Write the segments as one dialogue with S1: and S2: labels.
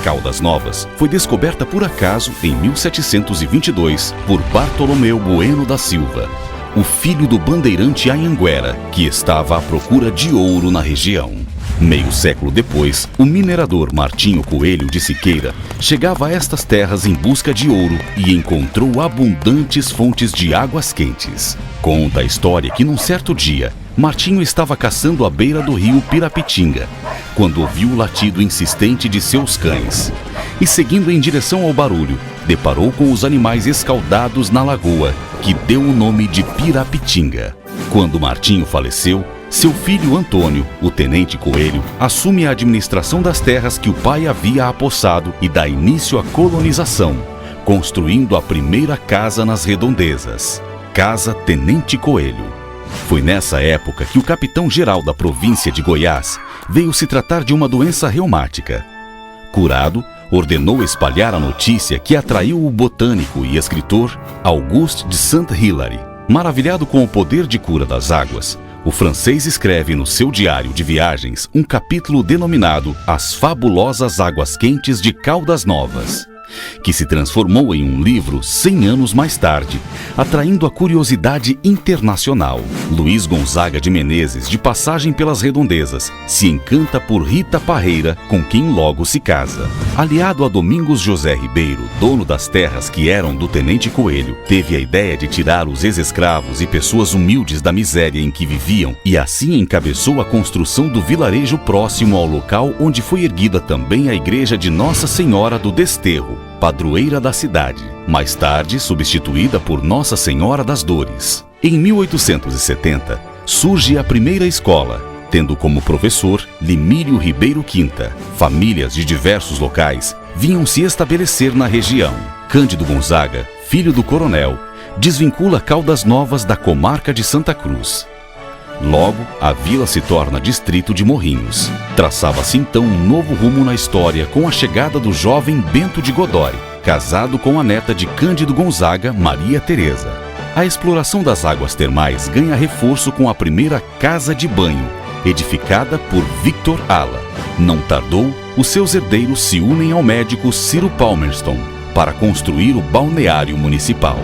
S1: Caldas Novas foi descoberta por acaso em 1722 por Bartolomeu Bueno da Silva, o filho do bandeirante Anhanguera, que estava à procura de ouro na região. Meio século depois, o minerador Martinho Coelho de Siqueira chegava a estas terras em busca de ouro e encontrou abundantes fontes de águas quentes. Conta a história que num certo dia, Martinho estava caçando à beira do rio Pirapitinga, quando ouviu o latido insistente de seus cães. E seguindo em direção ao barulho, deparou com os animais escaldados na lagoa, que deu o nome de Pirapitinga. Quando Martinho faleceu, seu filho Antônio, o tenente Coelho, assume a administração das terras que o pai havia apossado e dá início à colonização, construindo a primeira casa nas redondezas, Casa Tenente Coelho. Foi nessa época que o capitão-geral da província de Goiás veio se tratar de uma doença reumática. Curado, ordenou espalhar a notícia que atraiu o botânico e escritor Auguste de Saint-Hilaire. Maravilhado com o poder de cura das águas, o francês escreve no seu diário de viagens um capítulo denominado As Fabulosas Águas Quentes de Caldas Novas, que se transformou em um livro 100 anos mais tarde, atraindo a curiosidade internacional. Luiz Gonzaga de Menezes, de passagem pelas redondezas, se encanta por Rita Parreira, com quem logo se casa. Aliado a Domingos José Ribeiro, dono das terras que eram do Tenente Coelho, teve a ideia de tirar os ex-escravos e pessoas humildes da miséria em que viviam e assim encabeçou a construção do vilarejo próximo ao local onde foi erguida também a igreja de Nossa Senhora do Desterro, padroeira da cidade, mais tarde substituída por Nossa Senhora das Dores. Em 1870, surge a primeira escola, tendo como professor Limírio Ribeiro Quinta. Famílias de diversos locais vinham se estabelecer na região. Cândido Gonzaga, filho do coronel, desvincula Caldas Novas da comarca de Santa Cruz. Logo, a vila se torna distrito de Morrinhos. Traçava-se então um novo rumo na história com a chegada do jovem Bento de Godói, casado com a neta de Cândido Gonzaga, Maria Teresa. A exploração das águas termais ganha reforço com a primeira casa de banho, edificada por Victor Ala. Não tardou, os seus herdeiros se unem ao médico Ciro Palmerston para construir o balneário municipal.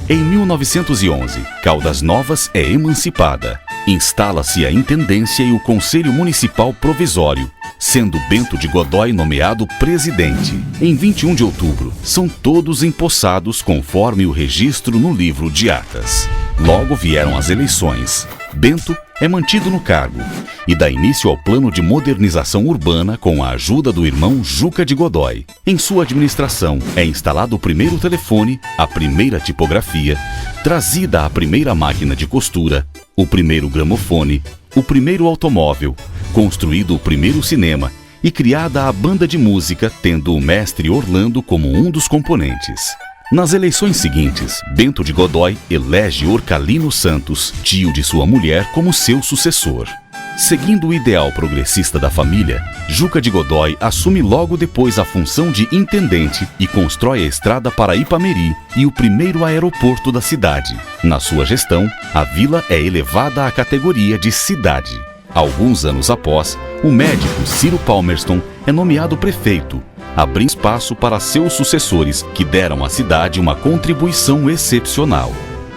S1: Em 1911, Caldas Novas é emancipada. Instala-se a Intendência e o Conselho Municipal Provisório, sendo Bento de Godói nomeado presidente. Em 21 de outubro, são todos empossados conforme o registro no livro de atas. Logo vieram as eleições. Bento é mantido no cargo e dá início ao plano de modernização urbana com a ajuda do irmão Juca de Godói. Em sua administração é instalado o primeiro telefone, a primeira tipografia, trazida a primeira máquina de costura, o primeiro gramofone, o primeiro automóvel, construído o primeiro cinema e criada a banda de música, tendo o mestre Orlando como um dos componentes. Nas eleições seguintes, Bento de Godói elege Orcalino Santos, tio de sua mulher, como seu sucessor. Seguindo o ideal progressista da família, Juca de Godói assume logo depois a função de intendente e constrói a estrada para Ipameri e o primeiro aeroporto da cidade. Na sua gestão, a vila é elevada à categoria de cidade. Alguns anos após, o médico Ciro Palmerston é nomeado prefeito, abrindo espaço para seus sucessores, que deram à cidade uma contribuição excepcional.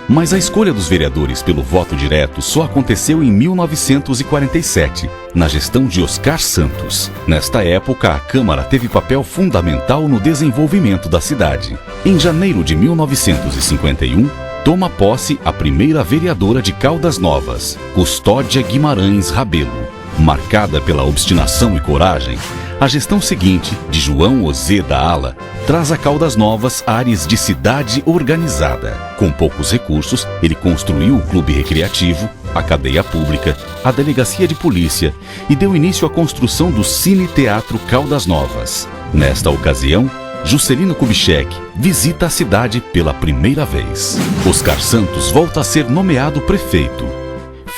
S1: Mas a escolha dos vereadores pelo voto direto só aconteceu em 1947, na gestão de Oscar Santos. Nesta época, a Câmara teve papel fundamental no desenvolvimento da cidade. Em janeiro de 1951, toma posse a primeira vereadora de Caldas Novas, Custódia Guimarães Rabelo. Marcada pela obstinação e coragem, a gestão seguinte, de João Ozeda Ala, traz a Caldas Novas áreas de cidade organizada. Com poucos recursos, ele construiu o clube recreativo, a cadeia pública, a delegacia de polícia e deu início à construção do Cine Teatro Caldas Novas. Nesta ocasião, Juscelino Kubitschek visita a cidade pela primeira vez. Oscar Santos volta a ser nomeado prefeito.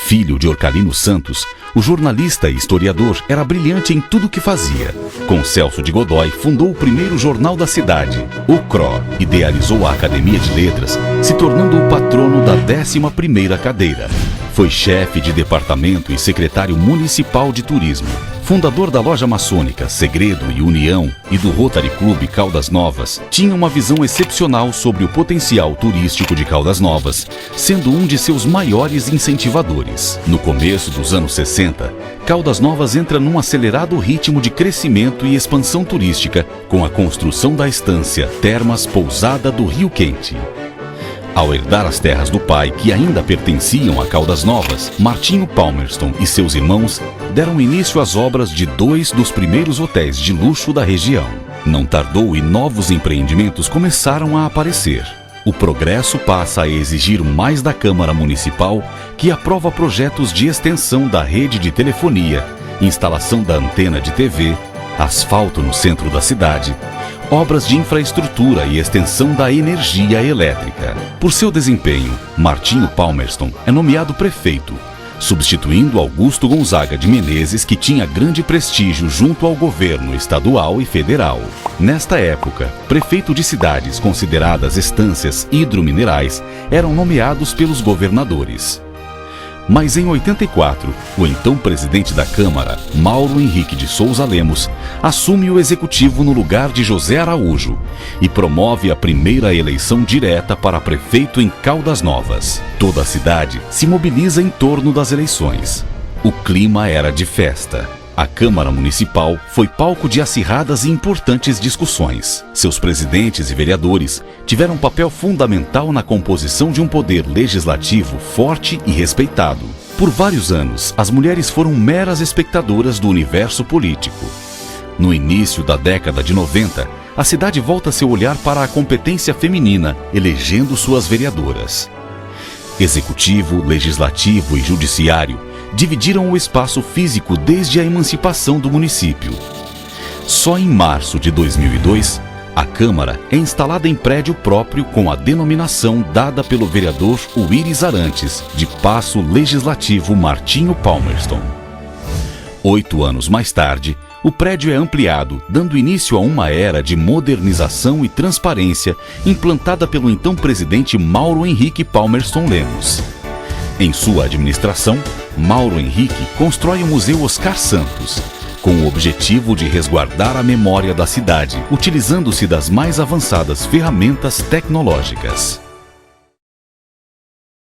S1: Filho de Orcalino Santos, o jornalista e historiador era brilhante em tudo o que fazia. Com Celso de Godói, fundou o primeiro jornal da cidade, o CRO. Idealizou a Academia de Letras, se tornando o patrono da 11ª cadeira. Foi chefe de departamento e secretário municipal de turismo. Fundador da loja maçônica Segredo e União e do Rotary Club Caldas Novas, tinha uma visão excepcional sobre o potencial turístico de Caldas Novas, sendo um de seus maiores incentivadores. No começo dos anos 60, Caldas Novas entra num acelerado ritmo de crescimento e expansão turística com a construção da estância Termas Pousada do Rio Quente. Ao herdar as terras do pai, que ainda pertenciam a Caldas Novas, Martinho Palmerston e seus irmãos deram início às obras de 2 dos primeiros hotéis de luxo da região. Não tardou e novos empreendimentos começaram a aparecer. O progresso passa a exigir mais da Câmara Municipal, que aprova projetos de extensão da rede de telefonia, instalação da antena de TV, asfalto no centro da cidade, obras de infraestrutura e extensão da energia elétrica. Por seu desempenho, Martinho Palmerston é nomeado prefeito, substituindo Augusto Gonzaga de Menezes, que tinha grande prestígio junto ao governo estadual e federal. Nesta época, prefeito de cidades consideradas estâncias hidrominerais eram nomeados pelos governadores. Mas em 84, o então presidente da Câmara, Mauro Henrique de Souza Lemos, assume o executivo no lugar de José Araújo e promove a primeira eleição direta para prefeito em Caldas Novas. Toda a cidade se mobiliza em torno das eleições. O clima era de festa. A Câmara Municipal foi palco de acirradas e importantes discussões. Seus presidentes e vereadores tiveram um papel fundamental na composição de um poder legislativo forte e respeitado. Por vários anos, as mulheres foram meras espectadoras do universo político. No início da década de 90, a cidade volta seu olhar para a competência feminina, elegendo suas vereadoras. Executivo, legislativo e judiciário dividiram o espaço físico desde a emancipação do município. Só em março de 2002, a Câmara é instalada em prédio próprio com a denominação dada pelo vereador Uíris Arantes, de Paço Legislativo Martinho Palmerston. 8 anos mais tarde, o prédio é ampliado, dando início a uma era de modernização e transparência implantada pelo então presidente Mauro Henrique Palmerston Lemos. Em sua administração, Mauro Henrique constrói o Museu Oscar Santos, com o objetivo de resguardar a memória da cidade, utilizando-se das mais avançadas ferramentas tecnológicas.